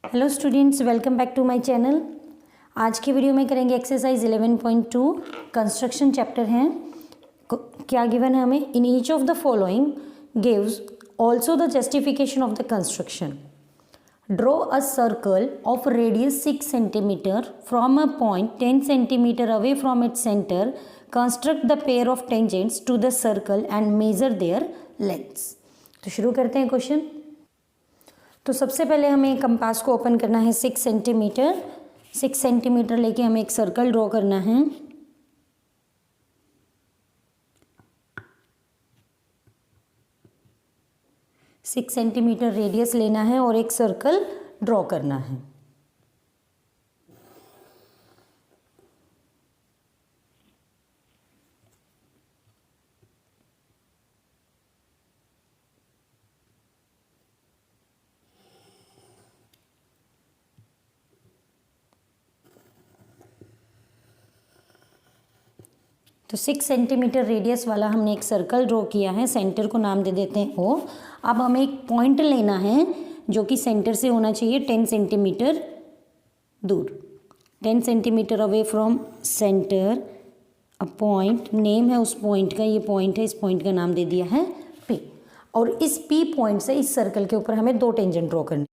Hello students, welcome back to my channel. आज की video में करेंगे एक्सरसाइज 11.2 कंस्ट्रक्शन चैप्टर हैं। क्या गिवन है हमें? In each of the following gives also the justification of the construction. Draw a circle of radius 6 centimetre from a point 10 centimetre away from its centre. Construct the pair of tangents to the circle and measure their lengths. तो शुरू करते हैं question. तो सबसे पहले हमें compass को open करना है 6 सेंटीमीटर। 6 सेंटीमीटर लेके हमें एक सर्कल ड्रॉ करना है। सिक्स सेंटीमीटर रेडियस लेना है और एक सर्कल ड्रॉ करना है। तो 6 सेंटीमीटर रेडियस वाला हमने एक सर्कल ड्रॉ किया है। सेंटर को नाम दे देते हैं ओ। अब हमें एक पॉइंट लेना है जो कि सेंटर से होना चाहिए 10 सेंटीमीटर दूर। 10 centimetre away from centre a point, name है उस पॉइंट का, ये पॉइंट है, इस पॉइंट का नाम दे दिया है पी। और इस पी पॉइंट से इस सर्कल के ऊपर हमें 2 टेंजेंट ड्रॉ करनी।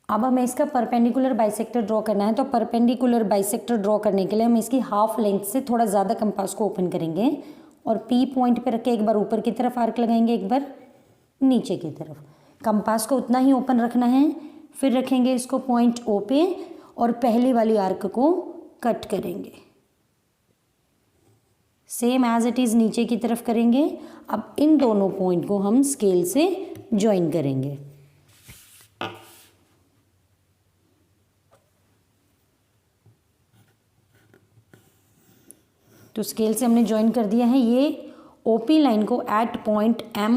अब हमें इसका परपेंडिकुलर बाइसेक्टर ड्रॉ करना है। तो परपेंडिकुलर बाइसेक्टर ड्रॉ करने के लिए हम इसकी हाफ लेंथ से थोड़ा ज़्यादा कंपास को ओपन करेंगे और पी पॉइंट पे रख के एक बार ऊपर की तरफ आर्क लगाएंगे, एक बार नीचे की तरफ। कंपास को उतना ही ओपन रखना है। फिर रखेंगे इसको पॉइंट ओ पे और पहली वाली आर्क को कट करेंगे, सेम एज इट इज़ नीचे की तरफ करेंगे। अब इन दोनों पॉइंट को हम स्केल से ज्वाइन करेंगे। तो स्केल से हमने ज्वाइन कर दिया है। ये ओपी लाइन को एट पॉइंट एम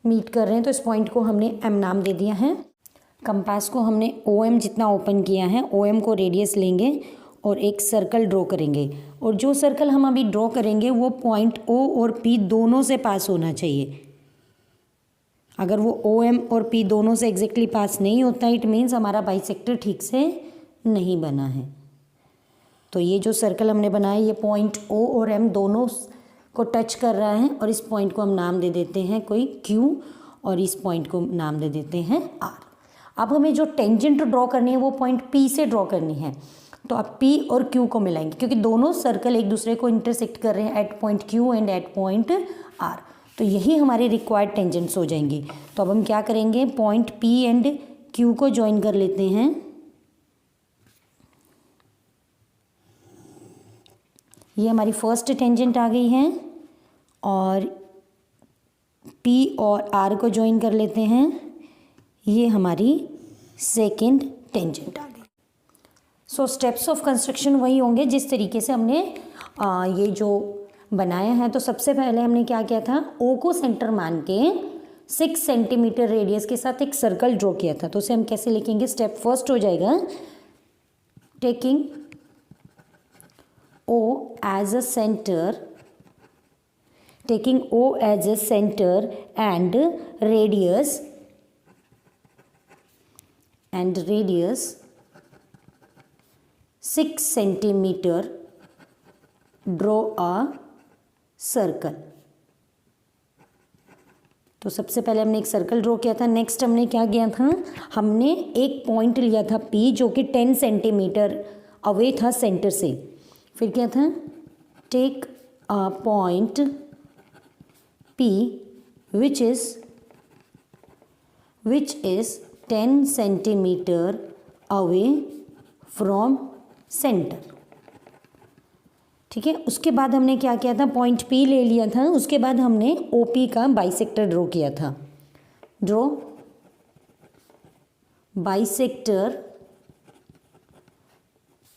मीट कर रहे हैं, तो इस पॉइंट को हमने एम नाम दे दिया है। कंपास को हमने ओ एम जितना ओपन किया है, ओ एम को रेडियस लेंगे और एक सर्कल ड्रॉ करेंगे। और जो सर्कल हम अभी ड्रॉ करेंगे वो पॉइंट ओ और पी दोनों से पास होना चाहिए। अगर वो ओ एम और पी दोनों से एग्जैक्टली पास नहीं होता, इट मीन्स हमारा बाइसेक्टर ठीक से नहीं बना है। तो ये जो सर्कल हमने बनाया, ये पॉइंट ओ और एम दोनों को टच कर रहा है और इस पॉइंट को हम नाम दे देते हैं कोई क्यू और इस पॉइंट को नाम दे देते हैं आर। अब हमें जो टेंजेंट ड्रॉ करनी है वो पॉइंट पी से ड्रॉ करनी है। तो अब पी और क्यू को मिलाएंगे क्योंकि दोनों सर्कल एक दूसरे को इंटरसेक्ट कर रहे हैं at point Q and at point R. तो यही हमारी रिक्वायर्ड टेंजेंट्स हो जाएंगी। तो अब हम क्या करेंगे, पॉइंट पी एंड क्यू को ज्वाइन कर लेते हैं। ये हमारी फर्स्ट टेंजेंट आ गई है और P और R को ज्वाइन कर लेते हैं। ये हमारी सेकेंड टेंजेंट आ गई। सो स्टेप्स ऑफ कंस्ट्रक्शन वही होंगे जिस तरीके से हमने ये जो बनाया है। तो सबसे पहले हमने क्या किया था, O को सेंटर मान के 6 सेंटीमीटर रेडियस के साथ एक सर्कल ड्रॉ किया था। तो उसे हम कैसे लिखेंगे? स्टेप फर्स्ट हो जाएगा taking O as a center, taking O as a center and radius 6 centimeter, draw a circle। तो सबसे पहले हमने एक सर्कल ड्रॉ किया था। नेक्स्ट हमने क्या किया था, हमने एक पॉइंट लिया था P जो कि 10 सेंटीमीटर अवे था सेंटर से। फिर क्या था, take a point P which is 10 centimetre away from centre. ठीक है, उसके बाद हमने क्या किया था, पॉइंट P ले लिया था। उसके बाद हमने OP का बाइसेक्टर ड्रॉ किया था। Draw bisector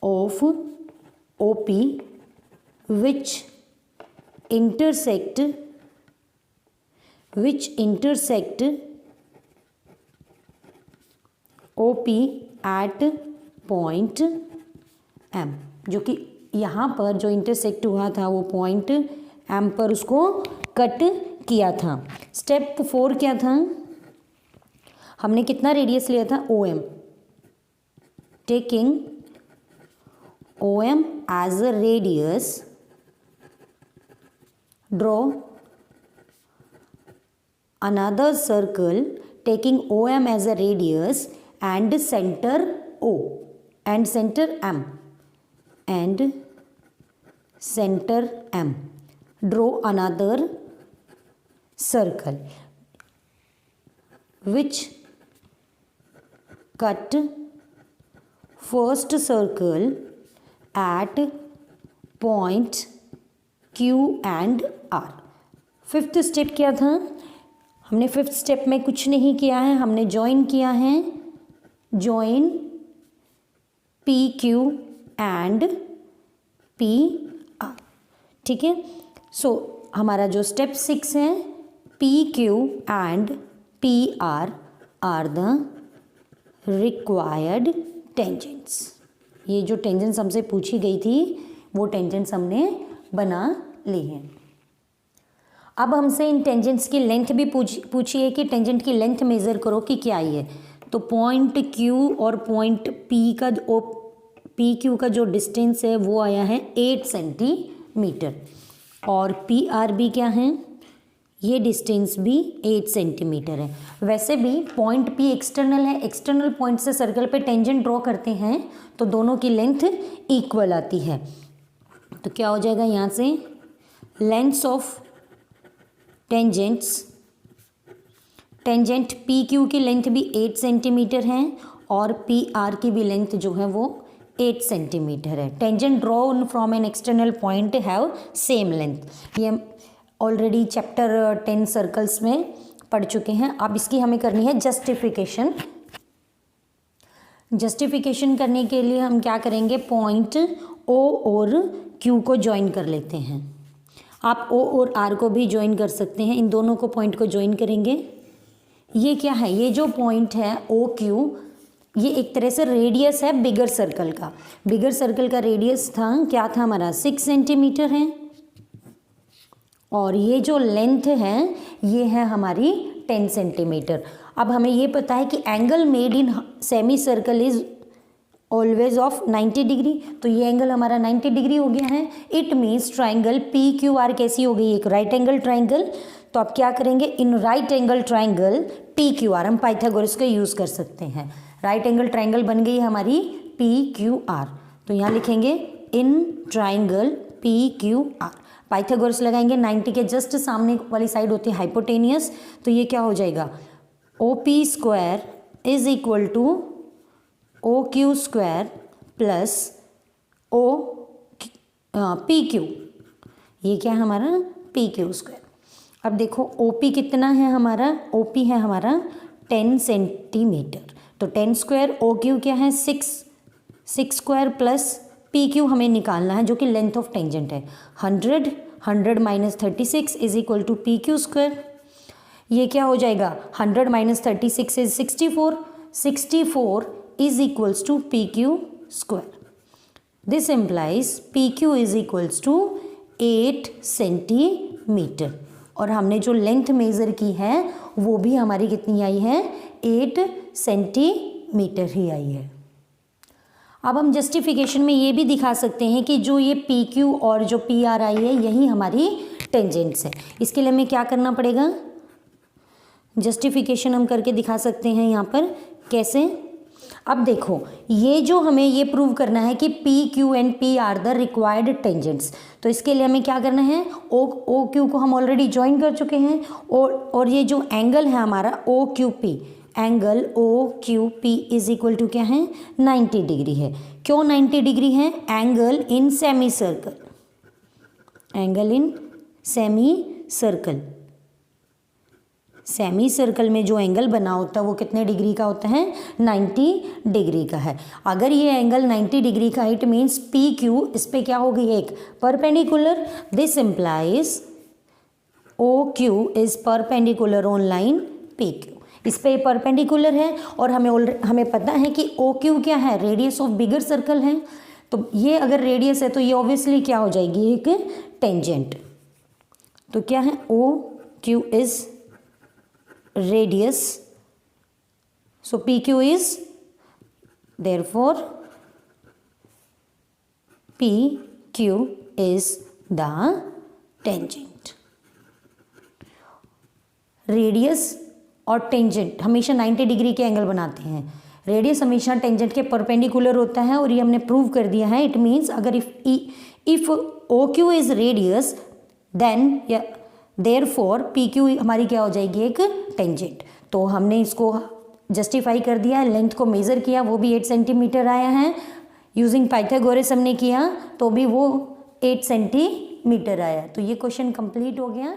of OP which intersect OP at point M, जो कि यहाँ पर जो इंटरसेक्ट हुआ था वो पॉइंट M पर उसको कट किया था। स्टेप 4 क्या था, हमने कितना रेडियस लिया था, OM। taking OM as a radius, draw another circle taking OM as a radius and center O and center M and center M. Draw another circle which cut first circle at point Q and R. Fifth step क्या था? हमने fifth step में कुछ नहीं किया है, हमने join किया है, join P Q and P R. ठीक है. सो हमारा जो स्टेप 6 है, P Q and P R the required tangents. ये जो टेंजेंट्स हमसे पूछी गई थी वो टेंजेंट्स हमने बना ली हैं. अब हमसे इन टेंजेंट्स की लेंथ भी पूछी है कि टेंजेंट की लेंथ मेज़र करो कि क्या आई है. तो पॉइंट क्यू और पॉइंट पी क्यू का जो डिस्टेंस है वो आया है 8 सेंटीमीटर और पी आर भी क्या है, ये डिस्टेंस भी 8 सेंटीमीटर है. वैसे भी पॉइंट पी एक्सटर्नल है, एक्सटर्नल पॉइंट से सर्कल पे टेंजेंट ड्रॉ करते हैं तो दोनों की लेंथ इक्वल आती है. तो क्या हो जाएगा यहाँ से, lengths of tangent P Q की लेंथ भी 8 सेंटीमीटर है और पी आर की भी लेंथ जो है वो 8 सेंटीमीटर है. Tangent drawn from an external point have same length. ये ऑलरेडी चैप्टर 10 सर्कल्स में पढ़ चुके हैं. अब इसकी हमें करनी है जस्टिफिकेशन. जस्टिफिकेशन करने के लिए हम क्या करेंगे, पॉइंट ओ और क्यू को ज्वाइन कर लेते हैं. आप ओ और आर को भी ज्वाइन कर सकते हैं. इन दोनों को पॉइंट को ज्वाइन करेंगे. ये क्या है, ये जो पॉइंट है ओ क्यू, ये एक तरह से रेडियस है बिगर सर्कल का. बिगर सर्कल का रेडियस था, क्या था हमारा, 6 सेंटीमीटर है और ये जो लेंथ है ये है हमारी 10 सेंटीमीटर. अब हमें ये पता है कि angle made in semi circle is always of 90 degree. तो ये एंगल हमारा 90 डिग्री हो गया है. It means triangle P Q R कैसी हो गई, एक राइट एंगल ट्राइंगल. तो आप क्या करेंगे, in right angle triangle P Q R, हम पाइथागोरस का यूज़ कर सकते हैं. राइट एंगल ट्राइंगल बन गई हमारी पी क्यू आर. तो यहाँ लिखेंगे in triangle P Q R. Pythagoras लगाएंगे, 90 के जस्ट सामने वाली साइड होती है हाइपोटेनियस. तो ये क्या हो जाएगा, O P square is equal to O Q square plus O P Q. ये क्या है हमारा, पी क्यू स्क्वायर. अब देखो ओ पी कितना है हमारा, ओ पी है हमारा 10 सेंटीमीटर. तो 10 स्क्वायर, ओ क्यू क्या है 6 स्क्वायर प्लस पी क्यू हमें निकालना है जो कि लेंथ ऑफ टेंजेंट है. 100 minus 36 is equal to P Q square. ये क्या हो जाएगा, 100 minus 36 is 64. 64 is equals to PQ square. This implies PQ is equals to 8 centimetre. और हमने जो लेंथ मेज़र की है वो भी हमारी कितनी आई है, 8 सेंटीमीटर ही आई है. अब हम जस्टिफिकेशन में ये भी दिखा सकते हैं कि जो ये PQ और जो PR आई है यही हमारी टेंजेंट्स है. इसके लिए हमें क्या करना पड़ेगा, जस्टिफिकेशन हम करके दिखा सकते हैं यहाँ पर. कैसे, अब देखो ये जो हमें ये प्रूव करना है कि P Q and P R the required tangents. तो इसके लिए हमें क्या करना है, ओ क्यू को हम ऑलरेडी ज्वाइन कर चुके हैं और ये जो एंगल है हमारा O Q P, angle O Q P is equal to क्या है, 90 डिग्री है. क्यों 90 डिग्री है, angle in semi circle, angle in semi circle. Semi circle में जो एंगल बना होता है वो कितने डिग्री का होता है, 90 डिग्री का है. अगर ये एंगल 90 डिग्री का, इट मीन्स पी क्यू इस पे क्या हो गई, एक perpendicular. This implies O Q is perpendicular on line P Q. इस पे परपेंडिकुलर है और हमें पता है कि ओ क्यू क्या है, रेडियस ऑफ बिगर सर्कल है. तो ये अगर रेडियस है तो ये ऑब्वियसली क्या हो जाएगी, एक टेंजेंट. तो क्या है, O Q is radius, so PQ is therefore P Q is the tangent. Radius और टेंजेंट हमेशा 90 डिग्री के एंगल बनाते हैं। रेडियस हमेशा टेंजेंट के परपेंडिकुलर होता है और ये हमने प्रूव कर दिया है। इट मीन्स अगर if O Q is radius then therefore P Q हमारी क्या हो जाएगी, एक टेंजेंट। तो हमने इसको जस्टिफाई कर दिया, लेंथ को मेज़र किया, वो भी 8 सेंटीमीटर आया है। यूजिंग पाइथागोरस हमने किया तो भी वो 8 सेंटीमीटर आया। तो ये क्वेश्चन कंप्लीट हो गया।